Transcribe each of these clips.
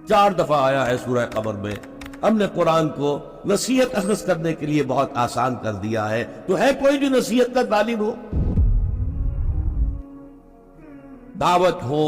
4 دفعہ آیا ہے سورہ قمر میں. ہم نے قرآن کو نصیحت اخذ کرنے کے لیے بہت آسان کر دیا ہے. تو ہے کوئی جو نصیحت کا طالب ہو؟ دعوت ہو،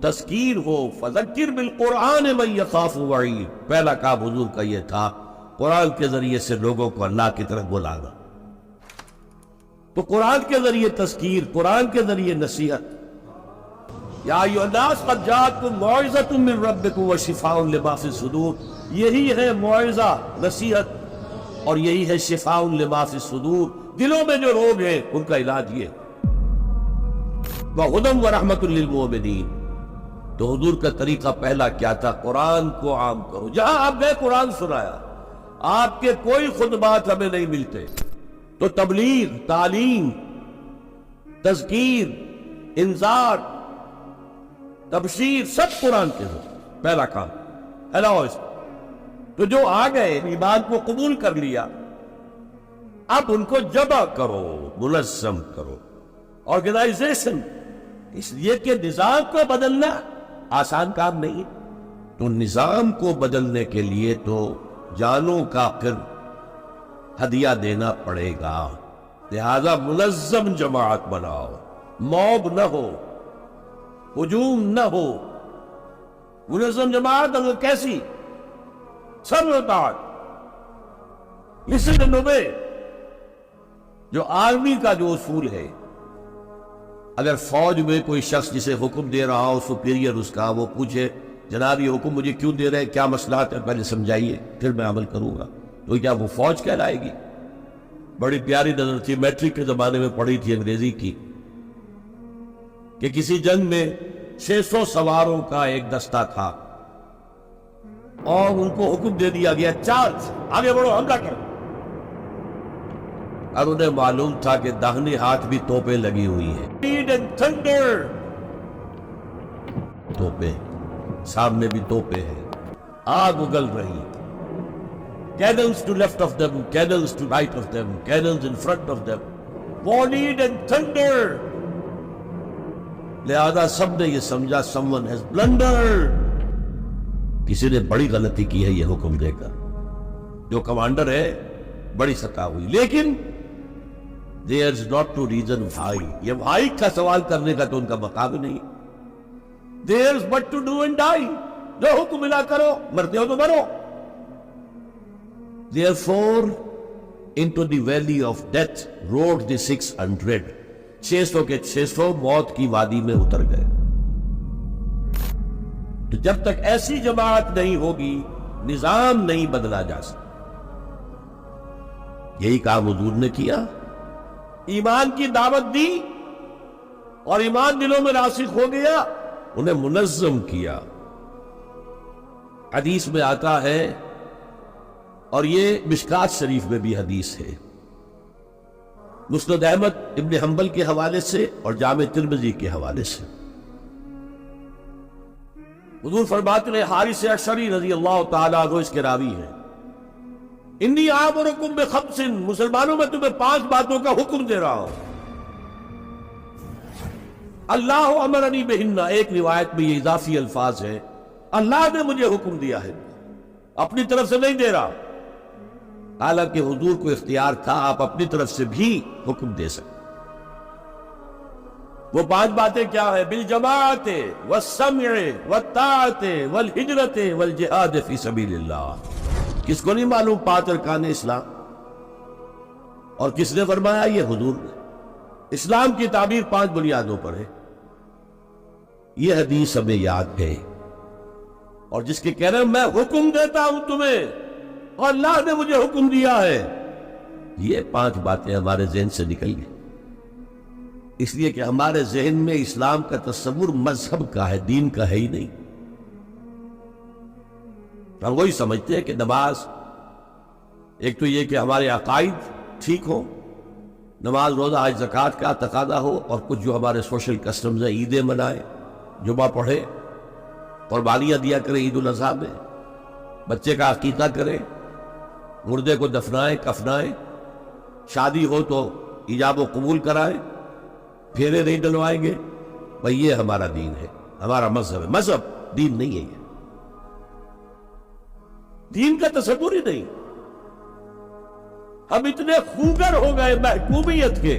تذکیر ہو، فذکر بالقرآن من یخاف وعید. پہلا کام حضور کا یہ تھا، قرآن کے ذریعے سے لوگوں کو اللہ کی طرف بلانا. تو قرآن کے ذریعے تذکیر، قرآن کے ذریعے نصیحت. یا ایھا الناس قد جاءتکم موعظۃ من ربکم وشفاء لما فی الصدور. یہی ہے موعظہ، نصیحت، اور یہی ہے شفاء لما فی الصدور. دلوں میں جو روگ ہیں ان کا علاج یہ. وہدی ورحمۃ للمؤمنین. تو حضور کا طریقہ پہلا کیا تھا؟ قرآن کو عام کرو. جہاں آپ گئے قرآن سنایا. آپ کے کوئی خطبات ہمیں نہیں ملتے، تو تبلیغ، تعلیم، تذکیر، انذار، تبشیر سب قرآن کے ذریعے. پہلا کام الاؤ اس. تو جو آ گئے ایمان کو قبول کر لیا، اب ان کو جمع کرو، منظم کرو. آرگنائزیشن، اس لیے کہ نظام کو بدلنا آسان کام نہیں. تو نظام کو بدلنے کے لیے تو جانوں کا پھر ہدیہ دینا پڑے گا. لہذا منظم جماعت بناؤ، موب نہ ہو، ہجوم نہ ہو. منظم جماعت اگر کیسی؟ سب اطاعت، لسن نبے. جو آرمی کا جو اصول ہے، اگر فوج میں کوئی شخص جسے حکم دے رہا ہو، سپیریئر اس کا، وہ پوچھے جناب یہ حکم مجھے کیوں دے رہے ہیں، کیا مصلحت ہے، پہلے سمجھائیے پھر میں عمل کروں گا، تو کیا وہ فوج کہلائے گی؟ بڑی پیاری نظر تھی، میٹرک کے زمانے میں پڑھی تھی انگریزی کی، کہ کسی جنگ میں 600 سواروں کا ایک دستہ تھا، اور ان کو حکم دے دیا گیا چارج، آگے بڑھو، حملہ کرو. اور انہیں معلوم تھا کہ داہنے ہاتھ بھی توپیں لگی ہوئی ہیں. Speed and thunder. توپیں، سامنے بھی توپیں ہیں، آگ اگل رہی. Cannons to left of them, cannons to right of them, cannons in front of them. Speed and thunder. لہذا سب نے یہ سمجھا someone has blundered. کسی نے بڑی غلطی کی ہے یہ حکم دے کر. جو کمانڈر ہے بڑی خطا ہوئی. لیکن there is not to reason why. یہ why کا سوال کرنے کا تو ان کا مقام ہی نہیں. there is but to do and die. جو حکم ملا کرو، مرتے ہو تو مرو. therefore into the valley of death rode the 600. 600 کے 600 موت کی وادی میں اتر گئے. تو جب تک ایسی جماعت نہیں ہوگی، نظام نہیں بدلا جا سکتا. یہی کام حضور نے کیا. ایمان کی دعوت دی اور ایمان دلوں میں راسخ ہو گیا، انہیں منظم کیا. حدیث میں آتا ہے، اور یہ مشکات شریف میں بھی حدیث ہے، مسند احمد ابن حنبل کے حوالے سے اور جامع ترمذی کے حوالے سے. حضور فرماتے ہیں، حارث اشعری رضی اللہ تعالیٰ عنہ اس کے راوی ہیں، انی آمرکم بخمس، مسلمانوں میں تمہیں 5 باتوں کا حکم دے رہا ہوں. اللہ امرنی بہن. ایک روایت میں یہ اضافی الفاظ ہے، اللہ نے مجھے حکم دیا ہے، اپنی طرف سے نہیں دے رہا. حالانکہ حضور کو اختیار تھا، آپ اپنی طرف سے بھی حکم دے سکتے. وہ 5 باتیں کیا ہیں؟ بالجماعت والسمع والطاعت والہجرت والجہاد فی سبیل اللہ. کس کو نہیں معلوم 5 ارکان اسلام؟ اور کس نے فرمایا؟ یہ حضور نے. اسلام کی تعبیر 5 بنیادوں پر ہے. یہ حدیث ہمیں یاد ہے. اور جس کے کہہ رہے ہیں میں حکم دیتا ہوں تمہیں اور اللہ نے مجھے حکم دیا ہے، یہ 5 باتیں ہمارے ذہن سے نکل گئی. اس لیے کہ ہمارے ذہن میں اسلام کا تصور مذہب کا ہے، دین کا ہے ہی نہیں. ہم وہی سمجھتے ہیں کہ نماز، ایک تو یہ کہ ہمارے عقائد ٹھیک ہو، نماز، روزہ، حج، زکوٰۃ کا تقاضا ہو، اور کچھ جو ہمارے سوشل کسٹمز ہیں، عیدیں منائے، جمعہ پڑھے، قربانیاں دیا کریں عید الاضحیٰ میں، بچے کا عقیقہ کریں، مردے کو دفنائیں، کفنائیں، شادی ہو تو ایجاب و قبول کرائیں، پھیرے نہیں ڈلوائیں گے. بھئی یہ ہمارا دین ہے، ہمارا مذہب ہے. مذہب دین نہیں ہے یہ. دین کا تصور ہی نہیں. ہم اتنے خوگر ہو گئے محکومیت کے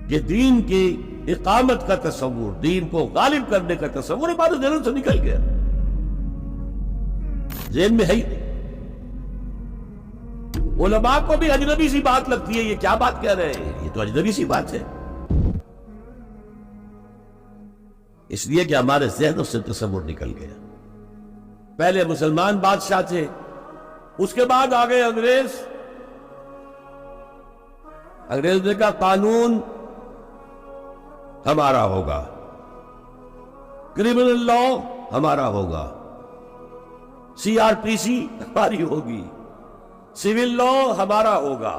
کہ دین کی اقامت کا تصور، دین کو غالب کرنے کا تصور ہمارے ذہن سے نکل گیا، ذہن میں ہے ہی نہیں. علماء کو بھی اجنبی سی بات لگتی ہے، یہ کیا بات کہہ رہے ہیں، یہ تو اجنبی سی بات ہے، اس لیے کہ ہمارے ذہنوں سے تصور نکل گیا. پہلے مسلمان بادشاہ تھے، اس کے بعد آ گئے انگریز. انگریز نے کہا قانون ہمارا ہوگا، کرمنل لا ہمارا ہوگا، CRPC ہماری ہوگی، سول لا ہمارا ہوگا،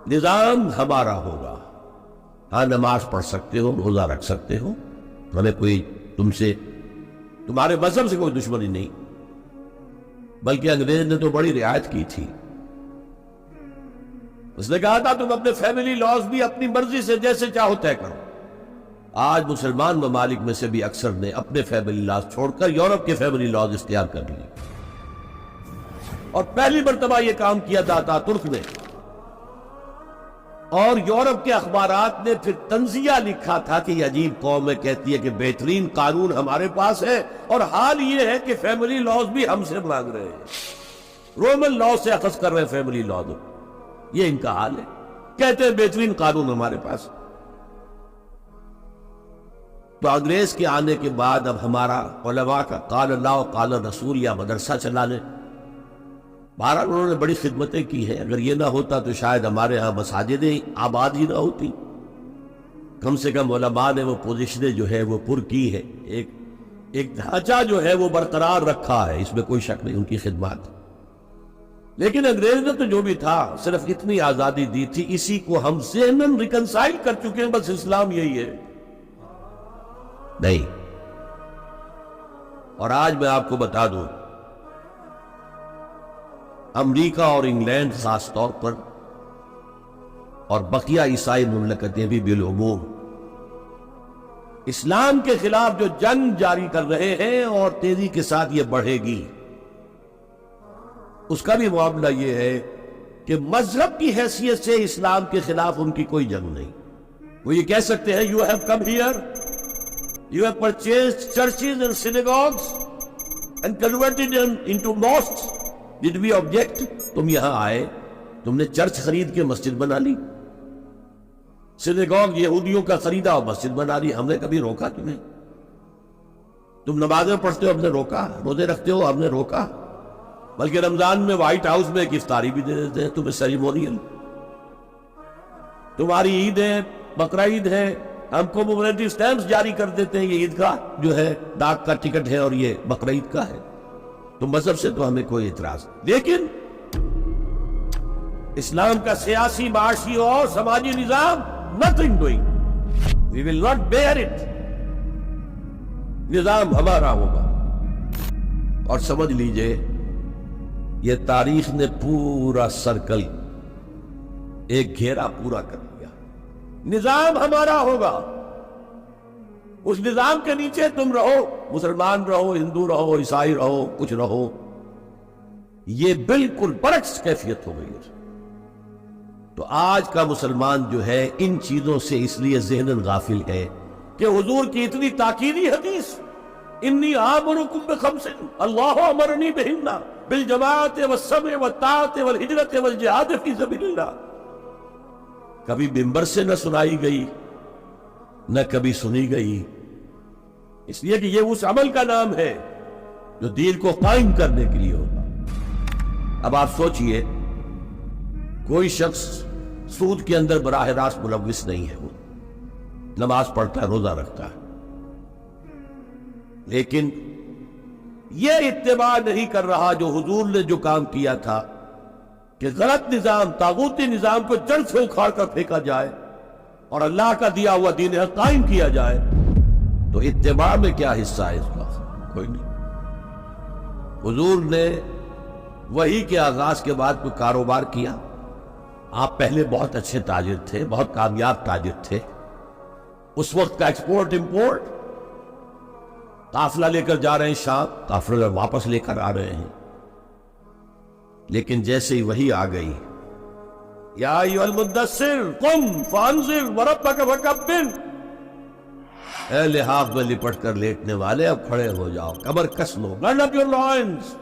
نظام ہمارا ہوگا. ہاں نماز پڑھ سکتے ہو، روزہ رکھ سکتے ہو، ہمیں کوئی تمہارے مذہب سے کوئی دشمنی نہیں. بلکہ انگریز نے تو بڑی رعایت کی تھی. اس نے کہا تھا تم اپنے فیملی لاز بھی اپنی مرضی سے جیسے چاہو طے کرو. آج مسلمان ممالک میں سے بھی اکثر نے اپنے فیملی لاز چھوڑ کر یورپ کے فیملی لاز اختیار کر لیے، اور پہلی مرتبہ یہ کام کیا تھا ترک نے. اور یورپ کے اخبارات نے پھر تنزیہ لکھا تھا کہ یہ عجیب قوم ہے، کہتی ہے کہ بہترین قانون ہمارے پاس ہے، اور حال یہ ہے کہ فیملی لاز بھی ہم سے مانگ رہے ہیں، رومن لا سے اخذ کر رہے ہیں فیملی لا. یہ ان کا حال ہے، کہتے ہیں بہترین قانون ہمارے پاس. تو انگریز کے آنے کے بعد اب ہمارا علماء کا قال اللہ و قال رسول یا مدرسہ چلانے، بہرحال انہوں نے بڑی خدمتیں کی ہیں. اگر یہ نہ ہوتا تو شاید ہمارے ہاں مساجدیں آباد ہی نہ ہوتی. کم سے کم علماء نے وہ پوزیشنیں جو ہے وہ پر کی ہے، ایک ڈھانچہ جو ہے وہ برقرار رکھا ہے، اس میں کوئی شک نہیں ان کی خدمات. لیکن انگریز نے تو جو بھی تھا صرف اتنی آزادی دی تھی، اسی کو ہم ذہناً ریکنسائل کر چکے ہیں، بس اسلام یہی ہے. نہیں. اور آج میں آپ کو بتا دوں، امریکہ اور انگلینڈ خاص طور پر اور بقیہ عیسائی مملکتیں بھی بالعموم اسلام کے خلاف جو جنگ جاری کر رہے ہیں اور تیزی کے ساتھ یہ بڑھے گی، اس کا بھی معاملہ یہ ہے کہ مذہب کی حیثیت سے اسلام کے خلاف ان کی کوئی جنگ نہیں. وہ یہ کہہ سکتے ہیں you have come here, you have purchased churches and synagogues and converted them into mosques. Did we object? تم یہاں آئے، تم نے چرچ خرید کے مسجد بنا لی، سینیگوگ یہودیوں کا خریدا اور مسجد بنا لی، ہم نے کبھی روکا تمہیں؟ تم نمازیں پڑھتے ہو، ہم نے روکا؟ روزے رکھتے ہو، ہم نے روکا؟ بلکہ رمضان میں وائٹ ہاؤس میں ایک افطاری بھی دے دیتے ہیں تمہیں سیریمونیل. تمہاری عید ہے، بقرہ عید ہے، ہم کو مومنٹی سٹیمپس جاری کر دیتے ہیں، یہ عید کا جو ہے ڈاک کا ٹکٹ ہے اور یہ بقرہ عید کا ہے. تو مذہب سے تو ہمیں کوئی اعتراض نہیں، لیکن اسلام کا سیاسی، معاشی اور سماجی نظام nothing doing. We will not bear it. نظام ہمارا ہوگا. اور سمجھ لیجئے یہ تاریخ نے پورا سرکل، ایک گھیرا پورا کر دیا. نظام ہمارا ہوگا، اس نظام کے نیچے تم رہو، مسلمان رہو، ہندو رہو، عیسائی رہو، کچھ رہو. یہ بالکل برعکس کیفیت ہو گئی ہے. تو آج کا مسلمان جو ہے ان چیزوں سے اس لیے ذہناً غافل ہے کہ حضور کی اتنی تاکیدی حدیث انی آمرکم بخمس اللہ امرنی بہن بالجماعت والسمع والطاعت والہجرت والجہاد فی سبیل اللہ، کبھی منبر سے نہ سنائی گئی، نہ کبھی سنی گئی. اس لیے کہ یہ اس عمل کا نام ہے جو دین کو قائم کرنے کے لیے ہوگا. اب آپ سوچئے، کوئی شخص سود کے اندر براہ راست ملوث نہیں ہے، وہ نماز پڑھتا ہے، روزہ رکھتا ہے، لیکن یہ اتباع نہیں کر رہا جو حضور نے جو کام کیا تھا کہ غلط نظام، طاغوتی نظام کو جڑ سے اکھاڑ کر پھینکا جائے اور اللہ کا دیا ہوا دین حق قائم کیا جائے. تو اتباع میں کیا حصہ ہے اس کا؟ کوئی نہیں. حضور نے وحی کے آغاز کے بعد کوئی کاروبار کیا؟ آپ پہلے بہت اچھے تاجر تھے، بہت کامیاب تاجر تھے. اس وقت کا ایکسپورٹ امپورٹ قافلہ لے کر جا رہے ہیں شام، قافلہ واپس لے کر آ رہے ہیں، لیکن جیسے ہی وحی آ گئی، یا ایھا المدثر قم فانذر وربک فکبر، اے لحاف میں لپٹ کر لیٹنے والے اب کھڑے ہو جاؤ، کمر کس لو، گرڈ اپ یور لائنز،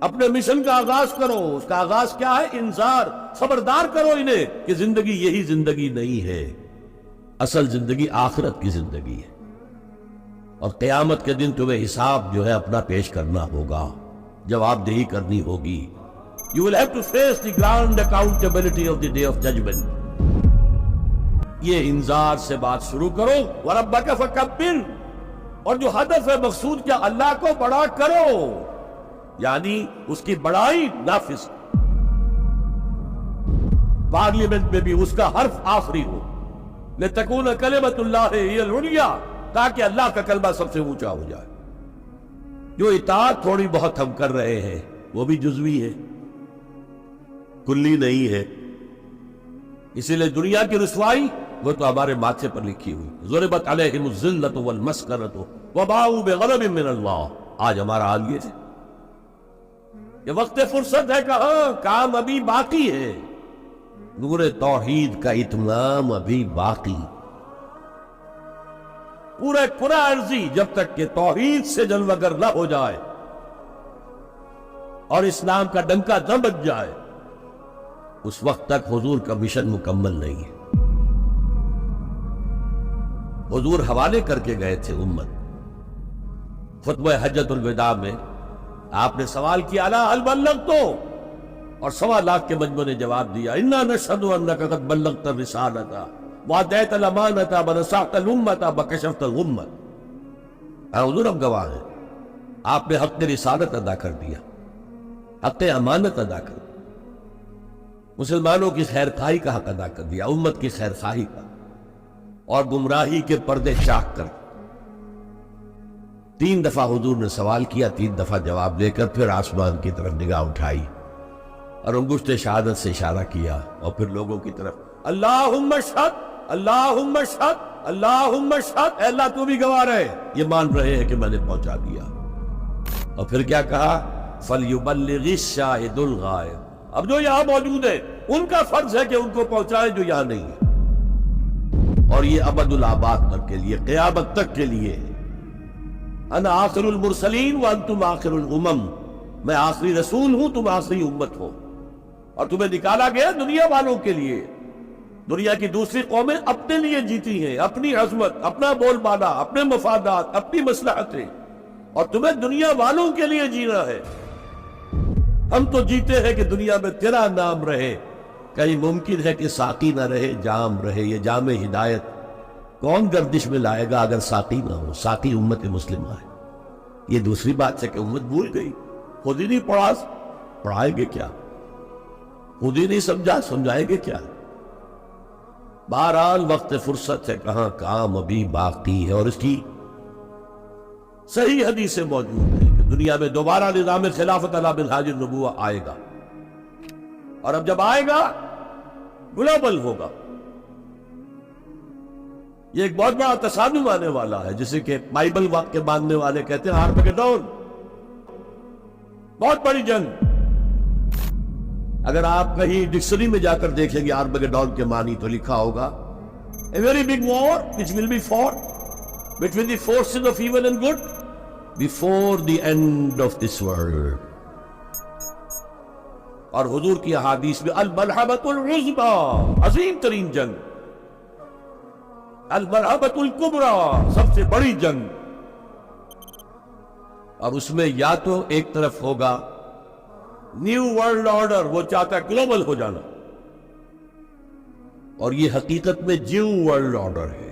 اپنے مشن کا آغاز کرو۔ اس کا آغاز کیا ہے؟ انذار، خبردار کرو انہیں کہ زندگی یہی زندگی نہیں ہے، اصل زندگی آخرت کی زندگی ہے، اور قیامت کے دن تمہیں حساب جو ہے اپنا پیش کرنا ہوگا، جواب دہی کرنی ہوگی۔ You will have to face the grand accountability of the day of judgment۔ یہ انذار سے بات شروع کرو، وَرَبَّكَ فَكَبِّرْ، اور جو ہدف ہے مقصود کیا، اللہ کو بڑا کرو، یعنی اس کی بڑائی نافذ، پارلیمنٹ میں بھی اس کا حرف آخری ہو، لِتَكُونَ كَلِمَةُ اللَّهِ هِيَ الْعُلْيَا، تاکہ اللہ کا کلمہ سب سے اونچا ہو جائے۔ جو اطاعت تھوڑی بہت ہم کر رہے ہیں وہ بھی جزوی ہے، کلی نہیں ہے، اسی لیے دنیا کی رسوائی وہ تو ہمارے ماتھے پر لکھی ہوئی، ضربت علیہم الذلۃ والمسکنۃ وباؤوا بغضب من اللہ۔ آج ہمارا حال یہ ہے، یہ وقت فرصت ہے، کہاں، کام ابھی باقی ہے، نور توحید کا اتمام ابھی باقی، پورے کرہ ارضی جب تک کہ توحید سے جلوگر نہ ہو جائے اور اسلام کا ڈنکا نہ بج جائے، اس وقت تک حضور کا مشن مکمل نہیں ہے۔ حضور حوالے کر کے گئے تھے امت۔ خطبہ حجۃ الوداع میں آپ نے سوال کیا، الا هل بلغت، اور 1.25 لاکھ کے مجمع نے جواب دیا، انا نشهد انک قد بلغت الرسالۃ وادیت الامانۃ ونصحت الامۃ وکشفت الغمۃ۔ حضور اب گواہ ہیں، آپ نے حق رسالت ادا کر دیا، حق امانت ادا کر دیا، مسلمانوں کی خیر خواہی کا حق ادا کر دیا، امت کی خیر خواہی کا، اور گمراہی کے پردے چاک کر۔ 3 دفعہ حضور نے سوال کیا، 3 دفعہ جواب دے کر پھر آسمان کی طرف نگاہ اٹھائی اور انگشت شہادت سے اشارہ کیا، اور پھر لوگوں کی طرف، اللہم اشہد، اللہم اشہد، اللہم اشہد، اے اللہ تو بھی گواہ رہے، یہ مان رہے ہیں کہ میں نے پہنچا دیا۔ اور پھر کیا کہا، فَلْيُبَلِّغِ الشَّاهِدُ الْغَائِبَ، اب جو یہاں موجود ہے ان کا فرض ہے کہ ان کو پہنچائے جو یہاں نہیں ہے، اور یہ ابد الآباد تک کے لیے، قیامت تک کے لیے ہے۔ انا آخر المرسلین وانتم آخر الامم، میں آخری رسول ہوں، تم آخری امت ہو، اور تمہیں نکالا گیا دنیا والوں کے لیے۔ دنیا کی دوسری قومیں اپنے لیے جیتی ہیں، اپنی عظمت، اپنا بول بالا، اپنے مفادات، اپنی مصلحتیں، اور تمہیں دنیا والوں کے لیے جینا ہے۔ ہم تو جیتے ہیں کہ دنیا میں تیرا نام رہے، کہیں ممکن ہے کہ ساقی نہ رہے، جام رہے، یہ جام ہدایت کون گردش میں لائے گا اگر ساقی نہ ہو؟ ساقی امت مسلمہ ہے۔ یہ دوسری بات ہے کہ امت بھول گئی، خود ہی نہیں پڑھا، پڑھائیں گے کیا؟ خود ہی نہیں سمجھا، سمجھائیں گے کیا؟ بہرحال وقت فرصت ہے، کہاں، کام ابھی باقی ہے، اور اس کی صحیح حدیثیں موجود ہیں کہ دنیا میں دوبارہ نظام خلافت علی منہاج النبوہ آئے گا، اور اب جب آئے گا گلوبل ہوگا۔ یہ ایک بہت بڑا تصادم آنے والا ہے، جسے کہ بائبل واقع ماننے والے کہتے ہیں آرمگیڈون، بہت بڑی جنگ۔ اگر آپ کہیں ڈکشنری میں جا کر دیکھیں گے آرمگیڈون کے معنی تو لکھا ہوگا a very big war which will be fought between the forces of evil and good before the end of this world۔ اور حضور کی احادیث میں الملحمۃ العظمیٰ، عظیم ترین جنگ، الملحمۃ الکبریٰ، سب سے بڑی جنگ، اور اس میں یا تو ایک طرف ہوگا نیو ورلڈ آرڈر، وہ چاہتا ہے گلوبل ہو جانا، اور یہ حقیقت میں جیو ورلڈ آرڈر ہے۔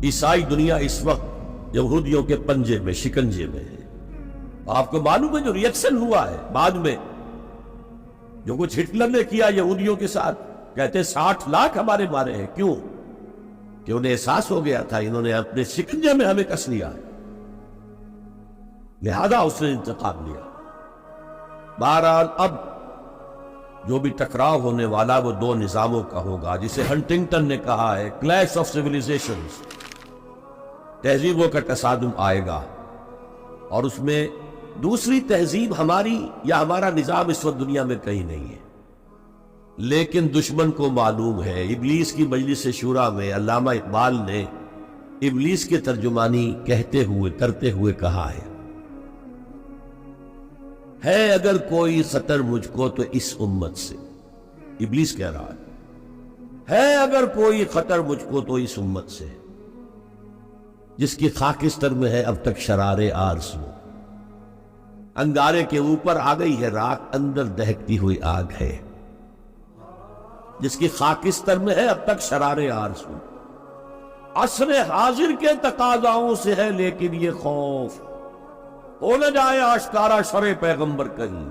عیسائی دنیا اس وقت یہودیوں کے پنجے میں، شکنجے میں ہے۔ آپ کو معلوم ہے جو ریئیکشن ہوا ہے بعد میں، جو کچھ ہٹلر نے کیا یہودیوں کے ساتھ، کہتے 60 لاکھ ہمارے مارے ہیں، کیوں؟ کہ انہیں احساس ہو گیا تھا انہوں نے اپنے شکنجے میں ہمیں کس لیا ہے، لہذا اس نے انتقام لیا۔ بہرحال اب جو بھی ٹکراؤ ہونے والا وہ 2 نظاموں کا ہوگا، جسے ہنٹنگٹن نے کہا ہے کلیش آف سیویلائزیشنز، تہذیبوں کا تصادم آئے گا، اور اس میں دوسری تہذیب ہماری یا ہمارا نظام اس وقت دنیا میں کہیں نہیں ہے، لیکن دشمن کو معلوم ہے۔ ابلیس کی مجلس شورا میں علامہ اقبال نے ابلیس کے ترجمانی کرتے ہوئے کہا ہے اگر کوئی خطر مجھ کو تو اس امت سے، ابلیس کہہ رہا ہے اگر کوئی خطر مجھ کو تو اس امت سے، جس کی خاکستر میں ہے اب تک شرار آرزو، انگارے کے اوپر آ گئی ہے راکھ، اندر دہکتی ہوئی آگ ہے، جس کی خاکستر میں ہے اب تک شرار آرزو، عصر حاضر کے تقاضاؤں سے ہے لیکن یہ خوف، ہو نہ جائے آشکارا شرع پیغمبر کہیں،